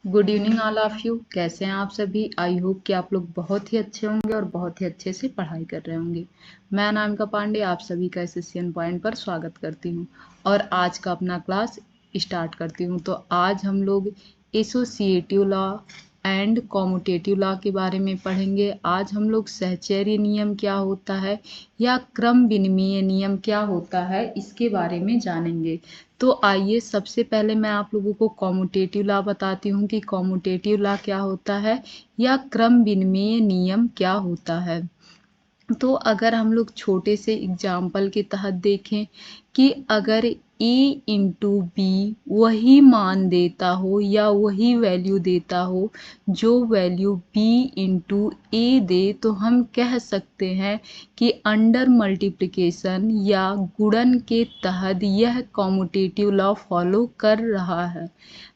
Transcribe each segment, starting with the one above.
Good evening all of you. कैसे हैं आप सभी? आई होप कि आप लोग बहुत ही अच्छे होंगे और बहुत ही अच्छे से पढ़ाई कर रहे होंगे। मैं अनामिका पांडे आप सभी का एसएससीएन पॉइंट पर स्वागत करती हूं और आज का अपना क्लास स्टार्ट करती हूं। तो आज हम लोग associative law and commutative law के बारे में पढ़ेंगे। आज हम लोग सहचर्य नियम क्या होता है या क्रम विनिमय नियम क्या होता है इसके बारे में जानेंगे। तो आइए सबसे पहले मैं आप लोगों को कॉम्यूटेटिव लॉ बताती हूँ कि कॉम्यूटेटिव लॉ क्या होता है या क्रम विनिमय नियम क्या होता है। तो अगर हम लोग छोटे से एग्जाम्पल के तहत देखें कि अगर a इंटू बी वही मान देता हो या वही वैल्यू देता हो जो वैल्यू b इंटू ए दे, तो हम कह सकते हैं कि अंडर मल्टीप्लिकेशन या गुणन के तहत यह कॉम्यूटेटिव लॉ फॉलो कर रहा है।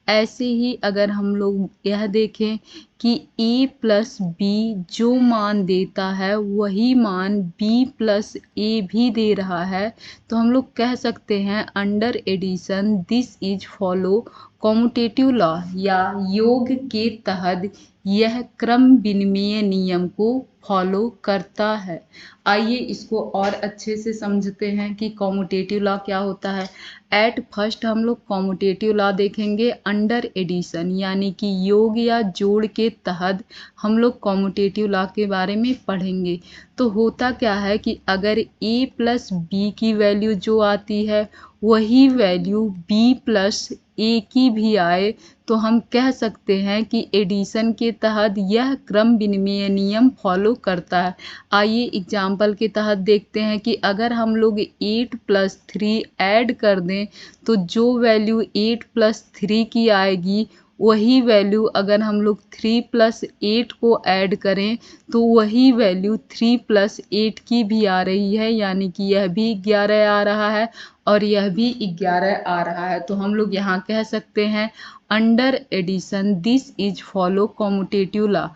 ऐसे ही अगर हम लोग यह देखें कि a प्लस बी जो मान देता है वही मान b प्लस ए भी दे रहा है, तो हम लोग कह सकते हैं under addition this is follow commutative law या योग के तहत यह क्रम विनिमय नियम को फॉलो करता है। आइए इसको और अच्छे से समझते हैं कि कॉम्यूटेटिव लॉ क्या होता है। एट फर्स्ट हम लोग कॉम्यूटेटिव लॉ देखेंगे अंडर एडिशन यानी कि योग या जोड़ के तहत हम लोग कॉम्यूटेटिव लॉ के बारे में पढ़ेंगे। तो होता क्या है कि अगर a प्लस बी की वैल्यू जो आती है वही वैल्यू b प्लस ए की भी आए, तो हम कह सकते हैं कि एडिशन के तहत यह क्रम विनिमय नियम फॉलो करता है। आइए एग्जाम्पल के तहत देखते हैं कि अगर हम लोग 8 प्लस 3 ऐड कर दें तो जो वैल्यू 8 प्लस 3 की आएगी वही वैल्यू अगर हम लोग 3 प्लस 8 को ऐड करें तो वही वैल्यू 3 प्लस 8 की भी आ रही है, यानी कि यह भी 11 आ रहा है और यह भी 11 आ रहा है। तो हम लोग यहाँ कह सकते हैं under addition this is follow commutative law.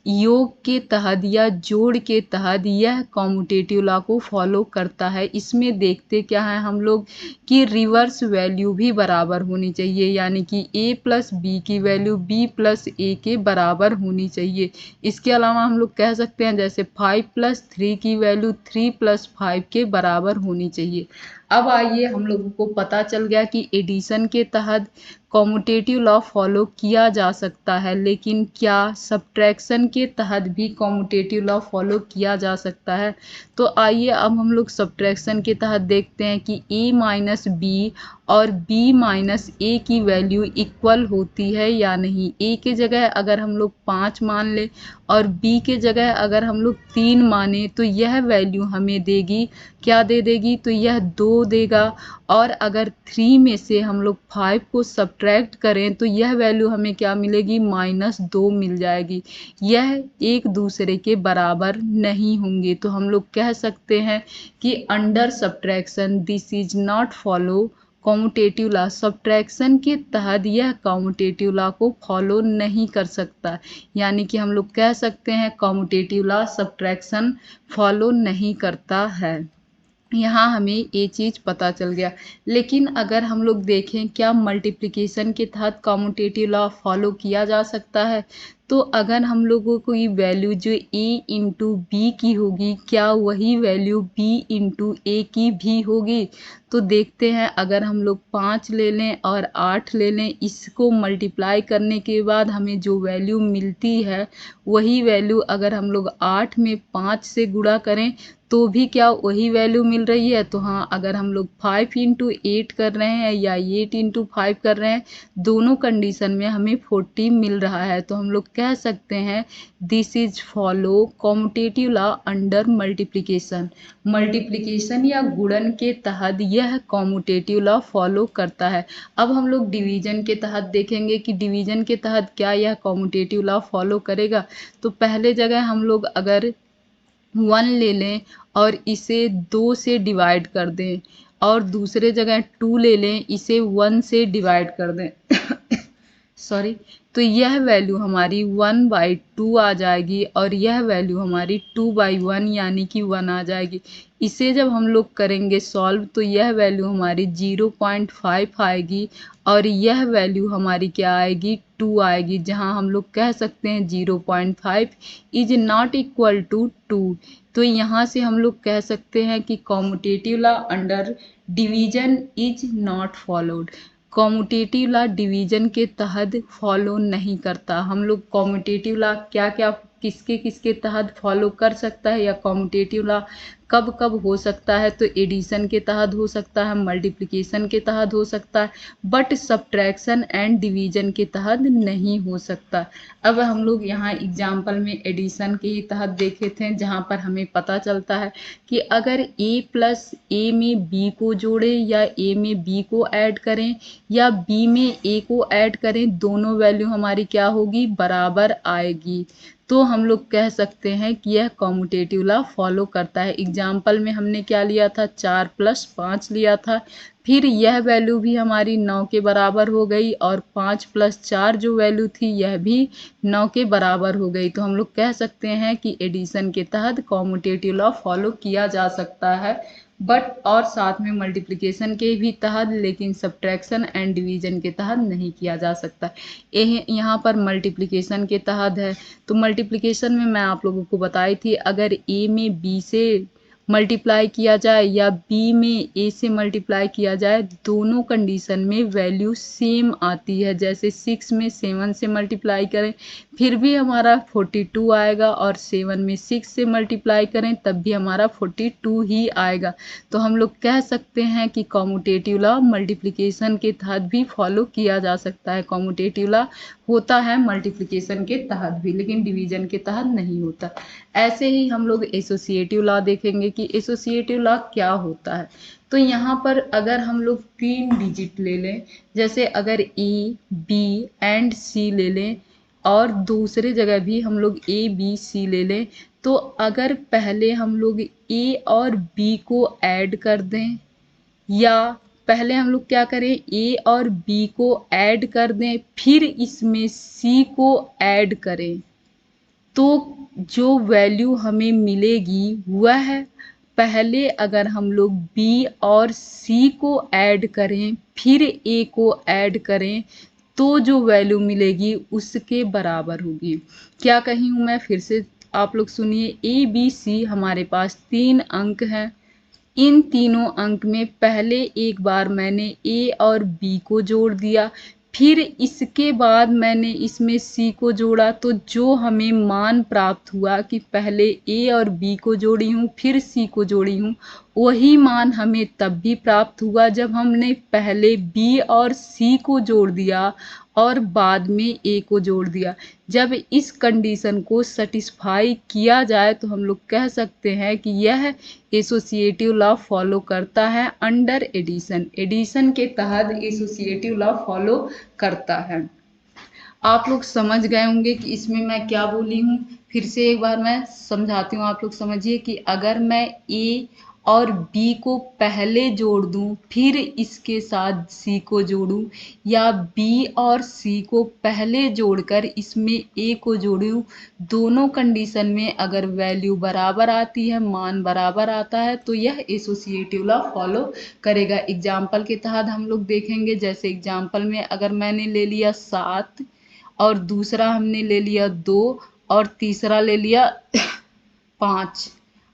योग के तहत या जोड़ के तहत यह कॉम्यूटेटिव लॉ को फॉलो करता है। इसमें देखते क्या है हम लोग कि रिवर्स वैल्यू भी बराबर होनी चाहिए, यानी कि a प्लस बी की वैल्यू b प्लस ए के बराबर होनी चाहिए। इसके अलावा हम लोग कह सकते हैं जैसे 5 प्लस 3 की वैल्यू 3 प्लस 5 के बराबर होनी चाहिए। अब आइए हम लोगों को पता चल गया कि एडिशन के तहत कॉम्यूटेटिव लॉ फॉलो किया जा सकता है, लेकिन क्या सब्ट्रैक्शन के तहत भी कॉम्यूटेटिव लॉ फॉलो किया जा सकता है? तो आइए अब हम लोग सब्ट्रैक्शन के तहत देखते हैं कि a माइनस बी और b माइनस ए की वैल्यू इक्वल होती है या नहीं। a के जगह अगर हम लोग 5 मान ले और b के जगह अगर हम लोग 3 माने तो यह वैल्यू हमें देगी, क्या दे देगी? तो यह 2 देगा। और अगर 3 में से हम लोग 5 को सब्ट्रैक्ट करें तो यह वैल्यू हमें क्या मिलेगी? -2 मिल जाएगी। यह एक दूसरे के बराबर नहीं होंगे। तो हम लोग कह सकते हैं कि under subtraction this is not follow commutative law. Subtraction के तहत यह कॉम्यूटेटिव लॉ को फॉलो नहीं कर सकता, यानी कि हम लोग कह सकते हैं कॉम्यूटेटिव लॉ सब्ट्रैक्शन फॉलो नहीं करता है। यहाँ हमें ये चीज़ पता चल गया। लेकिन अगर हम लोग देखें क्या मल्टीप्लिकेशन के तहत कॉम्यूटेटिव लॉ फॉलो किया जा सकता है? तो अगर हम लोगों को ये वैल्यू जो a इंटू बी की होगी क्या वही वैल्यू b इंटू ए की भी होगी? तो देखते हैं अगर हम लोग 5 ले लें और 8 ले लें, इसको मल्टीप्लाई करने के बाद हमें जो वैल्यू मिलती है वही वैल्यू अगर हम लोग 8 में 5 से गुणा करें तो भी क्या वही वैल्यू मिल रही है? तो हाँ, अगर हम लोग 5 इंटू 8 कर रहे हैं या 8 इंटू 5 कर रहे हैं, दोनों कंडीशन में हमें 40 मिल रहा है। तो हम लोग कह सकते हैं this is follow commutative law under multiplication. Multiplication या गुणन के तहत यह कॉम्यूटेटिव लॉ फॉलो करता है। अब हम लोग डिवीजन के तहत देखेंगे कि डिवीजन के तहत क्या यह कॉम्यूटेटिव लॉ फॉलो करेगा। तो पहले जगह हम लोग अगर 1 ले लें और इसे 2 से डिवाइड कर दें और दूसरे जगह 2 ले लें, इसे 1 से डिवाइड कर दें सॉरी, तो यह वैल्यू हमारी 1/2 आ जाएगी और यह वैल्यू हमारी 2/1 यानी कि 1 आ जाएगी। इसे जब हम लोग करेंगे सॉल्व तो यह वैल्यू हमारी 0.5 आएगी और यह वैल्यू हमारी क्या आएगी, 2 आएगी, जहां हम लोग कह सकते हैं 0.5 इज नॉट इक्वल टू 2। तो यहाँ से हम लोग कह सकते हैं कि commutative law under division is not followed. Commutative law division के तहत फॉलो नहीं करता। हम लोग कॉम्यूटेटिव लॉ क्या क्या किसके किसके तहत फॉलो कर सकता है या कॉम्यूटेटिव लॉ कब कब हो सकता है, तो एडिशन के तहत हो सकता है, मल्टीप्लिकेशन के तहत हो सकता है, बट सब्ट्रैक्शन एंड डिवीजन के तहत नहीं हो सकता। अब हम लोग यहाँ एग्जाम्पल में एडिशन के ही तहत देखे थे, जहाँ पर हमें पता चलता है कि अगर a प्लस ए में b को जोड़ें या a में b को ऐड करें या b में a को ऐड करें, दोनों वैल्यू हमारी क्या होगी, बराबर आएगी। तो हम लोग कह सकते हैं कि यह कॉम्यूटेटिव लॉ फॉलो करता है। एग्जाम्पल में हमने क्या लिया था, 4 + 5 लिया था, फिर यह वैल्यू भी हमारी 9 के बराबर हो गई और 5 + 4 जो वैल्यू थी यह भी 9 के बराबर हो गई। तो हम लोग कह सकते हैं कि एडिशन के तहत कॉम्यूटेटिव लॉ फॉलो किया जा सकता है, बट और साथ में मल्टीप्लिकेशन के भी तहत, लेकिन सब्ट्रैक्शन एंड डिवीजन के तहत नहीं किया जा सकता। यहाँ पर मल्टीप्लिकेशन के तहत है, तो मल्टीप्लिकेशन में मैं आप लोगों को बताई थी, अगर a में b से मल्टीप्लाई किया जाए या b में a से मल्टीप्लाई किया जाए, दोनों कंडीशन में वैल्यू सेम आती है। जैसे 6 में 7 से मल्टीप्लाई करें फिर भी हमारा 42 आएगा और 7 में 6 से मल्टीप्लाई करें तब भी हमारा 42 ही आएगा। तो हम लोग कह सकते हैं कि कॉम्यूटेटिव लॉ मल्टीप्लिकेशन के तहत भी फॉलो किया जा सकता है। कॉम्यूटेटिव लॉ होता है मल्टीप्लिकेशन के तहत भी, लेकिन डिवीजन के तहत नहीं होता। ऐसे ही हम लोग एसोसिएटिव लॉ देखेंगे कि एसोसिएटिव लॉ क्या होता है। तो यहाँ पर अगर हम लोग 3 डिजिट ले लें, जैसे अगर ए बी एंड सी ले लें और दूसरे जगह भी हम लोग ए बी सी ले लें, तो अगर पहले हम लोग ए और बी को ऐड कर दें या पहले हम लोग क्या करें, ए और बी को ऐड कर दें फिर इसमें सी को ऐड करें, तो जो वैल्यू हमें मिलेगी वह पहले अगर हम लोग b और c को ऐड करें फिर a को ऐड करें तो जो वैल्यू मिलेगी उसके बराबर होगी। क्या कही हूँ मैं, फिर से आप लोग सुनिए। a b c हमारे पास 3 अंक हैं। इन तीनों अंक में पहले एक बार मैंने a और b को जोड़ दिया, फिर इसके बाद मैंने इसमें c को जोड़ा, तो जो हमें मान प्राप्त हुआ कि पहले a और b को जोड़ी हूँ फिर c को जोड़ी हूँ, वही मान हमें तब भी प्राप्त हुआ जब हमने पहले b और c को जोड़ दिया और बाद में a को जोड़ दिया। जब इस कंडीशन को सेटिस्फाई किया जाए तो हम लोग कह सकते हैं कि यह एसोसिएटिव लॉ फॉलो करता है अंडर एडिशन। एडिशन के तहत एसोसिएटिव लॉ फॉलो करता है। आप लोग समझ गए होंगे कि इसमें मैं क्या बोली हूँ। फिर से एक बार मैं समझाती हूँ, आप लोग समझिए कि अगर मैं ए और बी को पहले जोड़ दूं फिर इसके साथ सी को जोड़ूं, या बी और सी को पहले जोड़कर इसमें ए को जोड़ूं, दोनों कंडीशन में अगर वैल्यू बराबर आती है, मान बराबर आता है, तो यह एसोसिएटिव लॉ फॉलो करेगा। एग्जाम्पल के तहत हम लोग देखेंगे, जैसे एग्जाम्पल में अगर मैंने ले लिया 7 और दूसरा हमने ले लिया 2 और तीसरा ले लिया 5,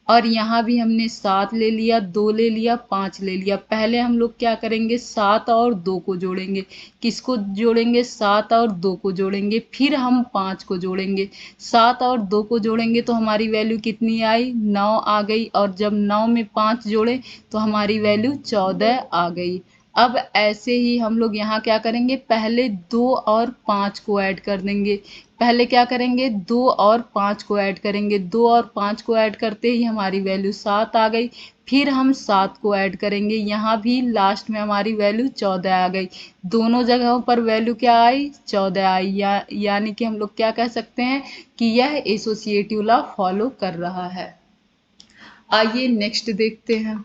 और यहाँ भी हमने 7 ले लिया, 2 ले लिया, 5 ले लिया। पहले हम लोग क्या करेंगे, 7 और 2 को जोड़ेंगे। किसको जोड़ेंगे, 7 और 2 को जोड़ेंगे, फिर हम 5 को जोड़ेंगे। 7 और 2 को जोड़ेंगे तो हमारी वैल्यू कितनी आई, 9 आ गई, और जब 9 में 5 जोड़े तो हमारी वैल्यू 14 आ गई। अब ऐसे ही हम लोग यहाँ क्या करेंगे, पहले 2 और 5 को ऐड कर देंगे। पहले क्या करेंगे, 2 और 5 को ऐड करेंगे। 2 और 5 को ऐड करते ही हमारी वैल्यू 7 आ गई, फिर हम 7 को ऐड करेंगे, यहाँ भी लास्ट में हमारी वैल्यू 14 आ गई। दोनों जगहों पर वैल्यू क्या आई, 14 आई, यानी कि हम लोग क्या कह सकते हैं कि यह एसोसिएटिव लॉ फॉलो कर रहा है। आइए नेक्स्ट देखते हैं।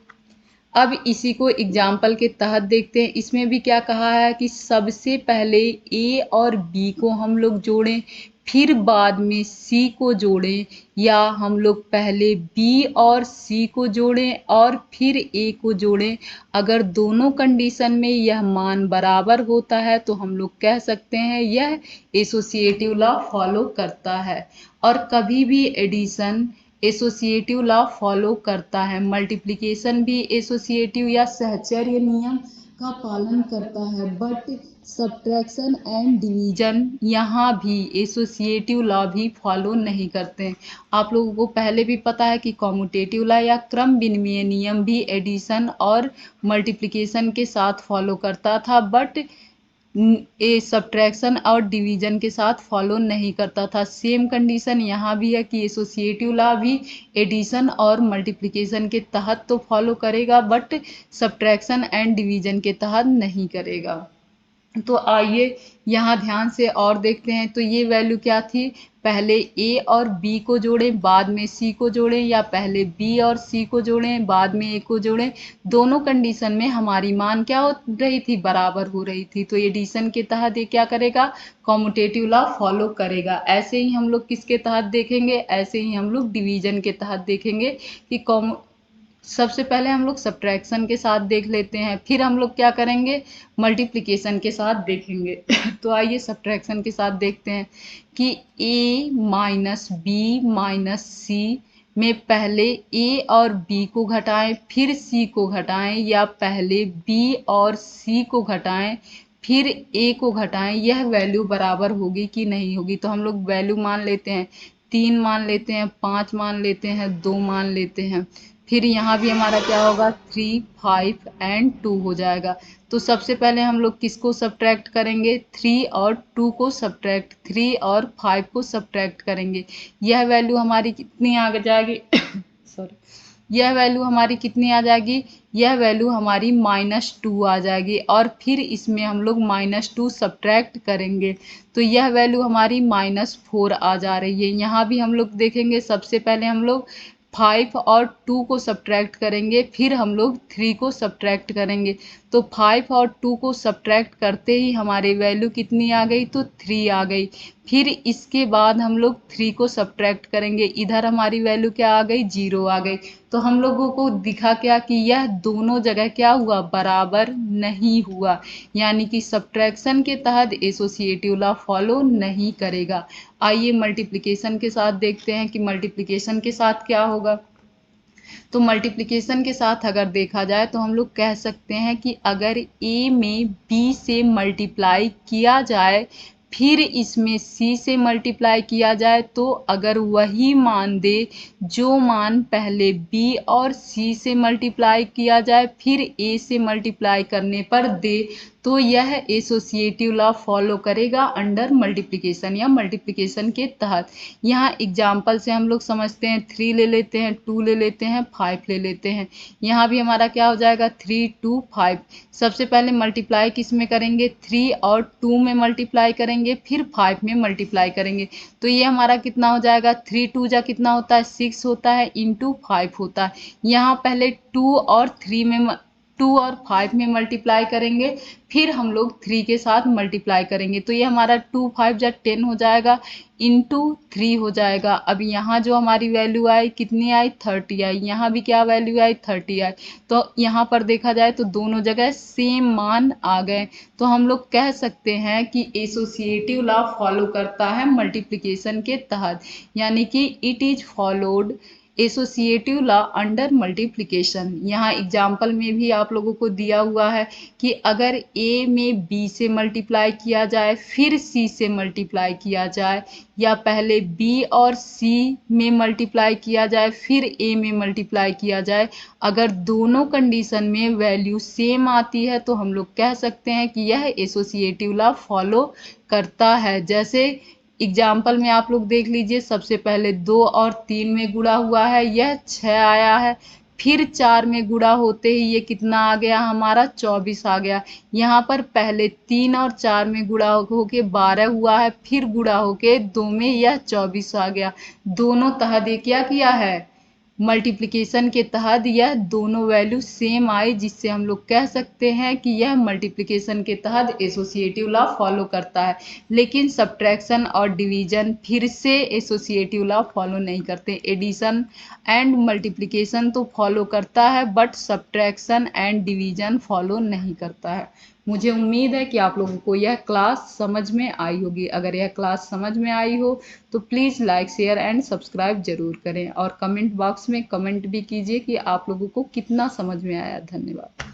अब इसी को एग्जाम्पल के तहत देखते हैं। इसमें भी क्या कहा है कि सबसे पहले ए और बी को हम लोग जोड़ें, फिर बाद में सी को जोड़ें, या हम लोग पहले बी और सी को जोड़ें और फिर ए को जोड़ें। अगर दोनों कंडीशन में यह मान बराबर होता है तो हम लोग कह सकते हैं यह एसोसिएटिव लॉ फॉलो करता है। और कभी भी एडिशन एसोसिएटिव लॉ फॉलो करता है, मल्टीप्लिकेशन भी एसोसिएटिव या सहचर्य नियम का पालन करता है, बट सब्ट्रैक्शन एंड डिवीजन यहाँ भी एसोसिएटिव लॉ भी फॉलो नहीं करते हैं। आप लोगों को पहले भी पता है कि कॉम्यूटेटिव लॉ या क्रम विनिमय नियम भी एडिशन और मल्टीप्लिकेशन के साथ फॉलो करता था, बट ए सब्ट्रैक्शन और डिवीजन के साथ फॉलो नहीं करता था। सेम कंडीशन यहाँ भी है कि एसोसिएटिव लॉ भी एडिशन और मल्टीप्लिकेशन के तहत तो फॉलो करेगा, बट सब्ट्रैक्शन एंड डिवीजन के तहत नहीं करेगा। तो आइए यहाँ ध्यान से और देखते हैं। तो ये वैल्यू क्या थी, पहले ए और बी को जोड़ें बाद में सी को जोड़ें, या पहले बी और सी को जोड़ें बाद में ए को जोड़ें। दोनों कंडीशन में हमारी मान क्या हो रही थी, बराबर हो रही थी। तो एडिशन के तहत ये क्या करेगा, कॉम्यूटेटिव लॉ फॉलो करेगा। ऐसे ही हम लोग किसके तहत देखेंगे, ऐसे ही हम लोग डिवीजन के तहत देखेंगे कि सबसे पहले हम लोग सब्ट्रैक्शन के साथ देख लेते हैं, फिर हम लोग क्या करेंगे, मल्टीप्लिकेशन के साथ देखेंगे। तो आइए सब्ट्रैक्शन के साथ देखते हैं कि a माइनस बी माइनस सी में पहले a और b को घटाएं फिर c को घटाएं, या पहले b और c को घटाएं फिर a को घटाएं, यह वैल्यू बराबर होगी कि नहीं होगी। तो हम लोग वैल्यू मान लेते हैं, 3 मान लेते हैं, 5 मान लेते हैं, 2 मान लेते हैं। फिर यहाँ भी हमारा क्या होगा, 3, 5 एंड 2 हो जाएगा। तो सबसे पहले हम लोग किसको सब्ट्रैक्ट करेंगे, 3 और 2 को सब्ट्रैक्ट, 3 और 5 को सब्ट्रैक्ट करेंगे। यह वैल्यू हमारी कितनी आ जाएगी सॉरी, यह वैल्यू हमारी कितनी आ जाएगी, यह वैल्यू हमारी -2 आ जाएगी। और फिर इसमें हम लोग -2 सब्ट्रैक्ट करेंगे तो यह वैल्यू हमारी -4 आ जा रही है। यहाँ भी हम लोग देखेंगे, सबसे पहले हम लोग 5 और 2 को सब्ट्रैक्ट करेंगे, फिर हम लोग 3 को सब्ट्रैक्ट करेंगे। तो 5 और 2 को सब्ट्रैक्ट करते ही हमारी वैल्यू कितनी आ गई, तो 3 आ गई। फिर इसके बाद हम लोग 3 को सब्ट्रैक्ट करेंगे, इधर हमारी वैल्यू क्या आ गई, 0 आ गई। तो हम लोगों को दिखा क्या कि यह दोनों जगह क्या हुआ, बराबर नहीं हुआ, यानी कि सब्ट्रैक्शन के तहत एसोसिएटिव लॉ फॉलो नहीं करेगा। आइए मल्टीप्लिकेशन के साथ देखते हैं कि मल्टीप्लिकेशन के साथ क्या होगा। तो मल्टीप्लिकेशन के साथ अगर देखा जाए तो हम लोग कह सकते हैं कि अगर a में b से मल्टीप्लाई किया जाए फिर इसमें c से मल्टीप्लाई किया जाए, तो अगर वही मान दे जो मान पहले b और c से मल्टीप्लाई किया जाए फिर a से मल्टीप्लाई करने पर दे, तो यह एसोसिएटिव लॉ फॉलो करेगा अंडर मल्टीप्लिकेशन या मल्टीप्लिकेशन के तहत। यहाँ एग्जाम्पल से हम लोग समझते हैं, 3 ले लेते हैं, 2 ले लेते हैं, 5 ले लेते हैं। यहाँ भी हमारा क्या हो जाएगा, 3, 2, 5। सबसे पहले मल्टीप्लाई किस में करेंगे, 3 और 2 में मल्टीप्लाई करेंगे, फिर 5 में मल्टीप्लाई करेंगे। तो ये हमारा कितना हो जाएगा, 3 2 जा कितना होता है, 6 होता है, इंटू 5 होता है। यहाँ पहले 2 और 3 में 2 और 5 में मल्टीप्लाई करेंगे, फिर हम लोग 3 के साथ मल्टीप्लाई करेंगे। तो ये हमारा 2 5 जा 10 हो जाएगा, इंटू 3 हो जाएगा। अब यहाँ जो हमारी वैल्यू आई कितनी आई, 30 आई। यहाँ भी क्या वैल्यू आई, 30 आई। तो यहाँ पर देखा जाए तो दोनों जगह सेम मान आ गए। तो हम लोग कह सकते हैं कि एसोसिएटिव लॉ फॉलो करता है मल्टीप्लिकेशन के तहत, यानी कि it is followed associative law under multiplication. यहाँ एग्जाम्पल में भी आप लोगों को दिया हुआ है कि अगर a में b से मल्टीप्लाई किया जाए फिर c से मल्टीप्लाई किया जाए, या पहले b और c में मल्टीप्लाई किया जाए फिर a में मल्टीप्लाई किया जाए, अगर दोनों कंडीशन में वैल्यू सेम आती है तो हम लोग कह सकते हैं कि यह एसोसिएटिव लॉ फॉलो करता है। जैसे एग्जाम्पल में आप लोग देख लीजिए, सबसे पहले 2 और 3 में गुणा हुआ है, यह 6 आया है, फिर 4 में गुणा होते ही ये कितना आ गया हमारा, 24 आ गया। यहाँ पर पहले 3 और 4 में गुणा होके 12 हुआ है, फिर गुणा होके 2 में यह 24 आ गया। दोनों तहत क्या किया है, मल्टीप्लिकेशन के तहत यह दोनों वैल्यू सेम आए, जिससे हम लोग कह सकते हैं कि यह मल्टीप्लिकेशन के तहत एसोसिएटिव लॉ फॉलो करता है। लेकिन सब्ट्रैक्शन और डिवीजन फिर से एसोसिएटिव लॉ फॉलो नहीं करते। एडिशन एंड मल्टीप्लिकेशन तो फॉलो करता है, but subtraction and division follow नहीं करता है। मुझे उम्मीद है कि आप लोगों को यह क्लास समझ में आई होगी। अगर यह क्लास समझ में आई हो तो please like share and subscribe जरूर करें, और कमेंट बॉक्स में कमेंट भी कीजिए कि आप लोगों को कितना समझ में आया। धन्यवाद।